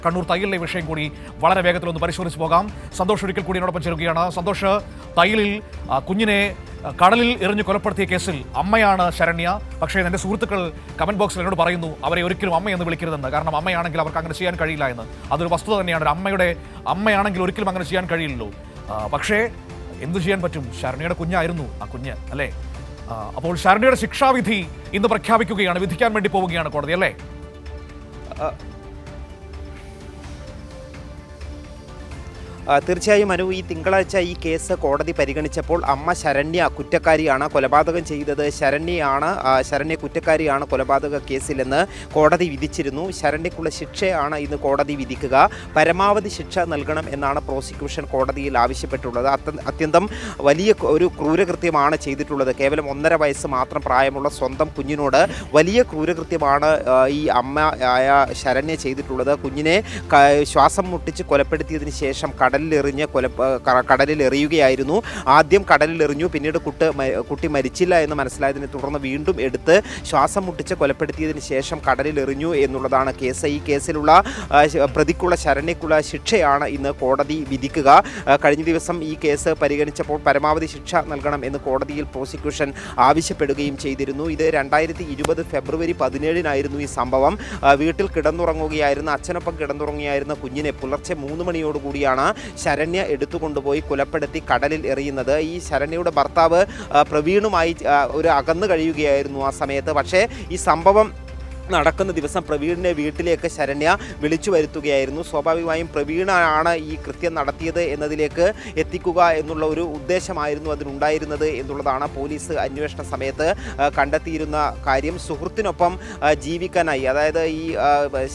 കണ്ണൂർ തയ്യലിലെ വിഷയം കൂടി വളരെ വേഗത്തിലൊന്ന് പരിശോധിച്ച് പോകാം. സന്തോഷ് ഒരിക്കൽ കൂടി എന്നോടൊപ്പം ചേരുകയാണ്. സന്തോഷ്, തയ്യലിൽ കുഞ്ഞിനെ കടലിൽ എറിഞ്ഞു കൊലപ്പെടുത്തിയ കേസിൽ അമ്മയാണ് ശരണ്യ. പക്ഷേ എൻ്റെ സുഹൃത്തുക്കൾ കമന്റ് ബോക്സിൽ എന്നോട് പറയുന്നു അവരെ ഒരിക്കലും അമ്മയെന്ന് വിളിക്കരുതെന്ന്. കാരണം അമ്മയാണെങ്കിൽ അവർക്ക് അങ്ങനെ ചെയ്യാൻ കഴിയില്ല എന്ന്. അതൊരു വസ്തുത തന്നെയാണ്. ഒരു അമ്മയുടെ അമ്മയാണെങ്കിൽ ഒരിക്കലും അങ്ങനെ ചെയ്യാൻ കഴിയില്ലല്ലോ. പക്ഷേ എന്തു ചെയ്യാൻ പറ്റും? ശരണ്യയുടെ കുഞ്ഞായിരുന്നു ആ കുഞ്ഞ്, അല്ലേ? അപ്പോൾ ശരണ്യയുടെ ശിക്ഷാവിധി ഇന്ന് പ്രഖ്യാപിക്കുകയാണ്, വിധിക്കാൻ വേണ്ടി പോവുകയാണ് കോടതി, അല്ലേ? തീർച്ചയായും അനു, ഈ തിങ്കളാഴ്ച ഈ കേസ് കോടതി പരിഗണിച്ചപ്പോൾ അമ്മ ശരണ്യ കുറ്റക്കാരിയാണ്, കൊലപാതകം ചെയ്തത് ശരണ്യ കുറ്റക്കാരിയാണ് കൊലപാതക കേസിലെന്ന് കോടതി വിധിച്ചിരുന്നു. ശരണ്യക്കുള്ള ശിക്ഷയാണ് ഇന്ന് കോടതി വിധിക്കുക. പരമാവധി ശിക്ഷ നൽകണം എന്നാണ് പ്രോസിക്യൂഷൻ കോടതിയിൽ ആവശ്യപ്പെട്ടുള്ളത്. അത്യന്തം വലിയ ഒരു ക്രൂരകൃത്യമാണ് ചെയ്തിട്ടുള്ളത്. കേവലം 1.5 വയസ്സ് മാത്രം പ്രായമുള്ള സ്വന്തം കുഞ്ഞിനോട് വലിയ ക്രൂരകൃത്യമാണ് ഈ അമ്മ ആയ ശരണ്യ ചെയ്തിട്ടുള്ളത്. കുഞ്ഞിനെ ശ്വാസം മുട്ടിച്ച് കൊലപ്പെടുത്തിയതിന് ശേഷം കടലിലെറിയുകയായിരുന്നു. ആദ്യം കടലിലെറിഞ്ഞു, പിന്നീട് കുട്ടി മരിച്ചില്ല എന്ന് മനസ്സിലായതിനെ തുടർന്ന് വീണ്ടും എടുത്ത് ശ്വാസം മുട്ടിച്ച് കൊലപ്പെടുത്തിയതിന് ശേഷം കടലിലെറിഞ്ഞു എന്നുള്ളതാണ് കേസ്. ഈ കേസിലുള്ള പ്രതിക്കുള്ള ശരണ്യക്കുള്ള ശിക്ഷയാണ് ഇന്ന് കോടതി വിധിക്കുക. കഴിഞ്ഞ ദിവസം ഈ കേസ് പരിഗണിച്ചപ്പോൾ പരമാവധി ശിക്ഷ നൽകണം എന്ന് കോടതിയിൽ പ്രോസിക്യൂഷൻ ആവശ്യപ്പെടുകയും ചെയ്തിരുന്നു. ഇത് 2020 ഫെബ്രുവരി 17 ഈ സംഭവം. വീട്ടിൽ കിടന്നുറങ്ങുകയായിരുന്ന അച്ഛനൊപ്പം കിടന്നുറങ്ങുകയായിരുന്ന കുഞ്ഞിനെ പുലർച്ചെ 3 മണിയോടുകൂടിയാണ് ശരണ്യ എടുത്തുകൊണ്ടുപോയി കൊലപ്പെടുത്തി കടലിൽ എറിയുന്നത്. ഈ ശരണ്യയുടെ ഭർത്താവ് പ്രവീണുമായി ഒരു അകന്നു കഴിയുകയായിരുന്നു ആ സമയത്ത്. പക്ഷേ ഈ സംഭവം നടക്കുന്ന ദിവസം പ്രവീണിനെ വീട്ടിലേക്ക് ശരണ്യ വിളിച്ചു വരുത്തുകയായിരുന്നു. സ്വാഭാവികമായും പ്രവീണാണ് ഈ കൃത്യം നടത്തിയത് എന്നതിലേക്ക് എത്തിക്കുക എന്നുള്ള ഒരു ഉദ്ദേശമായിരുന്നു അതിനുണ്ടായിരുന്നത് എന്നുള്ളതാണ് പോലീസ് അന്വേഷണ സമയത്ത് കണ്ടെത്തിയിരുന്ന കാര്യം. സുഹൃത്തിനൊപ്പം ജീവിക്കാനായി, അതായത് ഈ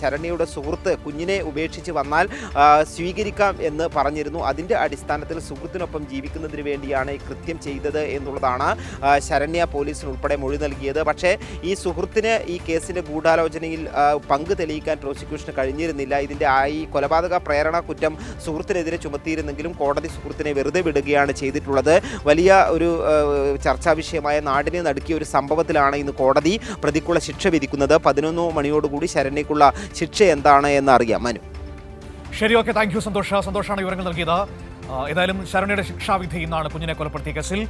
ശരണ്യയുടെ സുഹൃത്ത് കുഞ്ഞിനെ ഉപേക്ഷിച്ച് വന്നാൽ സ്വീകരിക്കാം എന്ന് പറഞ്ഞിരുന്നു. അതിൻ്റെ അടിസ്ഥാനത്തിൽ സുഹൃത്തിനൊപ്പം ജീവിക്കുന്നതിന് വേണ്ടിയാണ് ഈ കൃത്യം ചെയ്തത് എന്നുള്ളതാണ് ശരണ്യ പോലീസിന് ഉൾപ്പെടെ മൊഴി നൽകിയത്. പക്ഷേ ഈ സുഹൃത്തിന് ഈ കേസിൻ്റെ ഗൂഢാലോചനയിൽ പങ്ക് തെളിയിക്കാൻ പ്രോസിക്യൂഷന് കഴിഞ്ഞിരുന്നില്ല. ഇതിൻ്റെ ഈ കൊലപാതക പ്രേരണ കുറ്റം സുഹൃത്തിനെതിരെ ചുമത്തിയിരുന്നെങ്കിലും കോടതി സുഹൃത്തിനെ വെറുതെ വിടുകയാണ് ചെയ്തിട്ടുള്ളത്. വലിയ ഒരു ചർച്ചാ വിഷയമായ നാടിനെ നടുക്കിയ ഒരു സംഭവത്തിലാണ് ഇന്ന് കോടതി പ്രതിക്കുള്ള ശിക്ഷ വിധിക്കുന്നത്. 11 മണിയോടുകൂടി ശരണ്യക്കുള്ള ശിക്ഷ എന്താണ് എന്നറിയാം. മനു, ശരി, ഓക്കെ, താങ്ക് യു സന്തോഷാണ് വിവരങ്ങൾ നൽകിയത്. ഏതായാലും ശരണ്യയുടെ ശിക്ഷാവിധി ഇന്നാണ് കുഞ്ഞിനെ കൊലപ്പെടുത്തിയ കേസിൽ.